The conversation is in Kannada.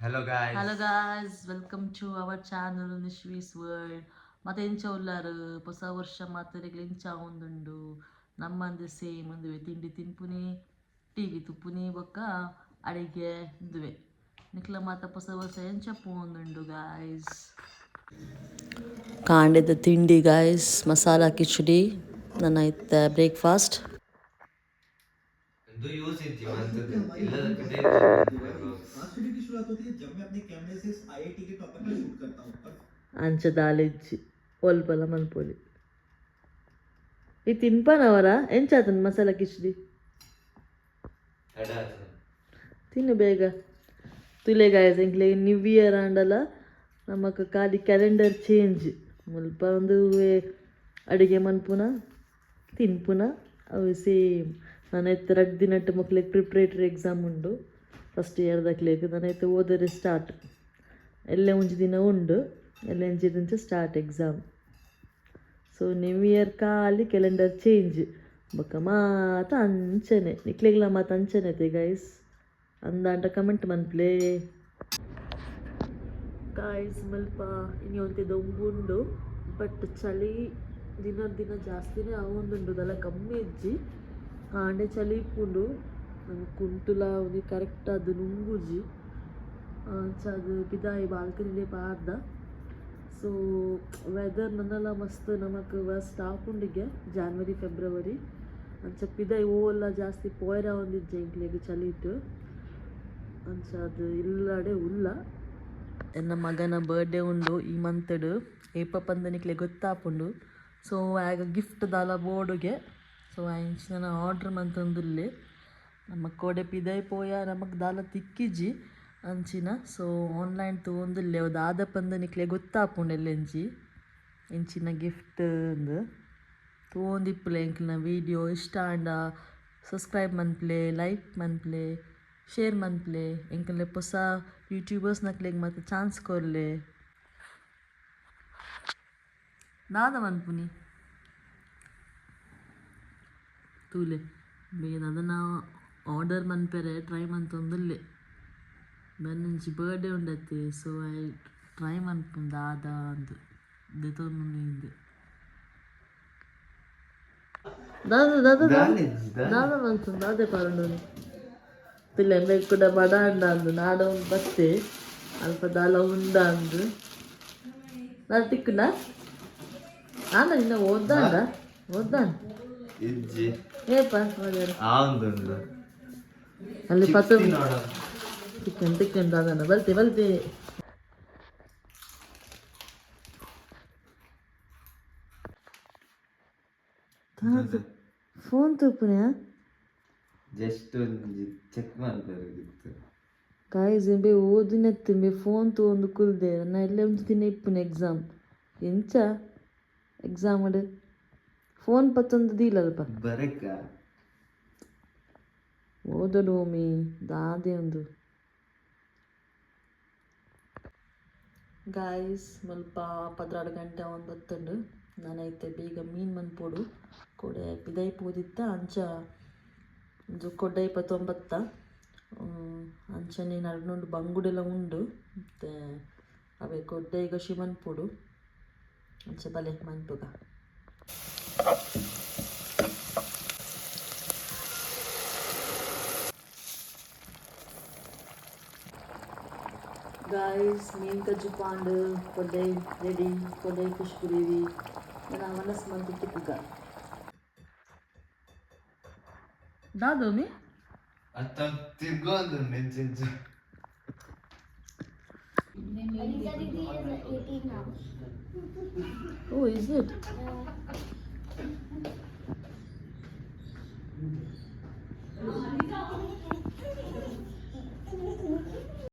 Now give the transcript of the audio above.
Hello guys, welcome to our channel Nishwi's World. ಮತ್ತೆ ಎಂಚ ಉಲ್ಲಾರು ಹೊಸ ವರ್ಷ ಮಾತರೆಗ್ಲು ಎಂಚ ಆವೊಂದುಂಡು ನಮ್ಮಂದು ಸೇಮ್ ಒಂದುವೆ ತಿಂಡಿ ತಿನ್ಪುನಿ ಟಿವಿ ತುಪ್ಪುನಿ ಬೊಕ್ಕ ಅಡಿಗೆ ಇಂದುವೆ ನಿಕ್ಲ ಮಾತ ಹೊಸ ವರ್ಷ ಎಂಚ ಪೋಂದುಂಡು ಗಾಯ್ಸ್. ಕಾಂಡೆದ ತಿಂಡಿ ಗಾಯ್ಸ್, ಮಸಾಲಾ ಕಿಚಡಿ ನನ್ನ ಇತ್ತ ಬ್ರೇಕ್ಫಾಸ್ಟ್. ಅಂಚ ದಾಲೆಜ್ಜಿ ಒಲ್ಪಲ ಮಲ್ಪೊಲಿ ಈ ತಿನ್ಪನವರ ಎಂಚಾತನ್ ಮಸಾಲ ಕಿಚಡಿ ತಿನ್ನು ಬೇಗ ತುಲೆ ಗಾಯಸ್. ಎಂಕ್ಲೆ ನ್ಯೂ ಇಯರ್ ಆಂಡಲ ನಮಕ್ ಖಾಲಿ ಕ್ಯಾಲೆಂಡರ್ ಚೇಂಜ್ ಮುಲ್ಪ ಒಂದು ಅಡಿಗೆ ಮನ್ಪುನ ತಿನ್ಪುನ ಅವು ಸೇಮ್. ನಾನೈತೆ 2 ದಿನಟ್ಟು ಮಕ್ಳಿಗೆ ಪ್ರಿಪ್ರೇಟರಿ ಎಕ್ಸಾಮ್ ಉಂಡು ಫಸ್ಟ್ ಇಯರ್ದಕ್ಲೇಗೆ. ನಾನೈತೆ ಓದರೆ ಸ್ಟಾರ್ಟ್ ಎಲ್ಲೆ ಒಂಜಿ ದಿನ ಉಂಡು ಎಲ್ಲ ಎಂಚಿದಿಂಚ start exam. So new year ಖಾಲಿ ಕ್ಯಾಲೆಂಡರ್ ಚೇಂಜ್ ಬೊಕ್ಕ ಮಾತ ಅಂಚನೆ ನಿಕ್ಲೆಗ್ಲ ಮಾತ ಅಂಚನೆತೆ ಗೈಸ್. ಅಂದಾಂಟ ಕಮೆಂಟ್ ಮನ್ಪ್ಲೆ ಗಾಯ್ಸ್. ಮಲ್ಪ ಇನಿ ಒಂತೆದ ಉಂಬುಂಡು ಬಟ್ ಚಳಿ ದಿನ ಜಾಸ್ತಿನೇ ಆವೊಂದುಂಡು ದಲ ಕಮ್ಮಿ ಇಜ್ಜಿ ಕಾಂಡೆ ಚಳಿ ಇಪ್ಪುಂಡು. ನಮ್ಗೆ ಕುಂಟುಲ ಒಂದು ಕರೆಕ್ಟ್ ಅದು ನುಂಗುಜಿ ಅದು ಪಿದಾಯಿ ಬಾಲ್ಕನಿಲೇ ಪಾರ್ದ. ಸೊ ವೆದರ್ ನನ್ನಲ್ಲ ಮಸ್ತ್ ನಮಕ್ ವರ್ಸ್ಟ್ ಆಪುಂಡಿಗೆ ಜಾನ್ವರಿ ಫೆಬ್ರವರಿ ಅಂಚ ಪಿದಾಯಿ ಓಲ್ಲ ಜಾಸ್ತಿ ಪೋಯ್ರ ಒಂದಿಜ್ಜೆ ಇಂಕ್ಲೆಗ್ ಚಳಿ ಇಟ್ಟು ಅಂಚ ಅದು ಇಲ್ಲಡೆ ಉಲ್ಲ. ಎನ್ನ ಮಗನ ಬರ್ಡೇ ಉಂಡು ಈ ಮಂತ್ಡ್ ಏಪ ಪಂದನಿಕ್ಲೆ ಗೊತ್ತಾಪುಂಡು. ಸೊ ಆಗ ಗಿಫ್ಟ್ ದಾಲ ಬೋರ್ಡುಗೆ ಸೊ ಇಂಚಿನ ಆರ್ಡ್ರ್ ಮಂತೊಂದುಲ್ಲೆ ನಮ್ಮ ಕೋಡೆ ಪಿದಾಯಿ ಪೋಯ ನಮಕ್ ದಾಲ ತಿಕ್ಕಿಜಿ ಅಂಚಿನ. ಸೊ ಆನ್ಲೈನ್ ತಗೊಂದುಲ್ಲೆ ಅದು ಆದ ಪಂದನಿಕ್ಲೆ ಗೊತ್ತಾಪುಂಡು ಎಲ್ಲೆಂಚಿ ಇಂಚಿನ ಗಿಫ್ಟ್ ಅಂದು ತಗೊಂದಿಪ್ಪುಲೆ. ಎಂಕ್ಲಿನ ವೀಡಿಯೋ ಇಷ್ಟ ಆಂಡ ಸಬ್ಸ್ಕ್ರೈಬ್ ಮನ್ಪ್ಲೆ, ಲೈಕ್ ಮನ್ಪ್ಲೆ, ಶೇರ್ ಮನ್ಪ್ಲೆ. ಎಂಕಲ್ಲೆ ಹೊಸ ಯೂಟ್ಯೂಬರ್ಸ್ ನಕ್ಲೆಗ್ ಮತ್ತೆ ಚಾನ್ಸ್ ಕೊರ್ಲೆ ದಾದ ಮನ್ಪುನಿ ತೂಲೆ ಬೇಗ ಅದನ್ನು ಆರ್ಡರ್ ಮನ್ಪೆರೆ ಟ್ರೈ ಮಂತೊಂದುಲ್ಲೆ. ಬನ್ನಂಚಿ ಬರ್ಡೇ ಉಂಡತ್ತೆ ಸೊ ಐ ಟ್ರೈ ಮನ್ಪುಂಡು ದಾದ ಅಂದು ದೆತೊಂದು ಹಿಂದೆ ದಾದ ದಾದ ದಾದ ಮನ್ಪುಂಡು ದಾದೆ ಪಾರುಂಡು ತುಲೆ ಎಂಬ ಕೂಡ ಬಡ ಅಂಡ ಅಂದು ನಾಡ ಬತ್ತೆ ಅಲ್ಪ ದಾಲ ಉಂಡ ಅಂದು ನಾನು ತಿಕ್ಕುಂಡ ಆಂಡ ನಿನ್ನ ಓದ್ದಾಂಡ ಏಪ ಅಲ್ಲಿ ಪತ್ತ ತಿಕ್ಕಂಡು ಅದನ್ನ ಬಲ್ತೆ ಫೋನ್ ತೂಪುನೆ ಜಸ್ಟ್ ಚೆಕ್ ಮಾಡ್ತಾರೆ ಗಾಯ್ಸ್. ಎಂಬೆ ಓದಿನತ್ತೆಂಬೆ ಫೋನ್ ತೊಗೊಂಡು ಕುಲ್ದೆ ನನ್ನ ಎಲ್ಲ ಒಂದು ದಿನ ಇಪ್ಪುನೆ ಎಕ್ಸಾಮ್ ಎಂಚ ಎಕ್ಸಾಮ್ ಅಡು ಫೋನ್ ಪತ್ತೊಂದು ದೀಲಲ್ಪ ಬರಕ ಓದೋಮಿ ದಾದೆ ಒಂದು ಗಾಯ್ಸ್. ಮಲ್ಪ 16 ಗಂಟೆ ಒಂದು ಬತ್ತಂಡು ನಾನೈತೆ ಬೇಗ ಮೀನು ಮನ್ಪೋಡು ಕೊಡೆ ಪಿದಾಯಿ ಪೋದಿತ್ತ ಅಂಚ ಒಂದು ಕೊಡ್ಡ 29 ಅಂಚನೆ ನಡ್ನೊಂಡು ಬಂಗುಡೆಲ್ಲ ಉಂಡು ಮತ್ತು ಅವೇ ಕೊಡ್ಡ ಈಗ ಶಿವನ್ಪುಡು ಅಂಚ ಬಲೆ ಮನ್ಪುಗ. ಗಾಯ್ಸ್ ಮೀನು ಕಜ್ಜಿ ಪಾಂಡು ಕೊಡ್ಡೈ ರೆಡಿ ಕೊಡ್ಡೈ ಕುಷ್ಪುರಿವಿ ನನ್ನ ಮನಸ್ಸು ಮಂತು ತಿಕ್ಕುಗ ದಾದೋಮಿ ಅತ್ತ ತಿರ್ಗೋದು ನೆಂಚೆಂಚು Oh, is it?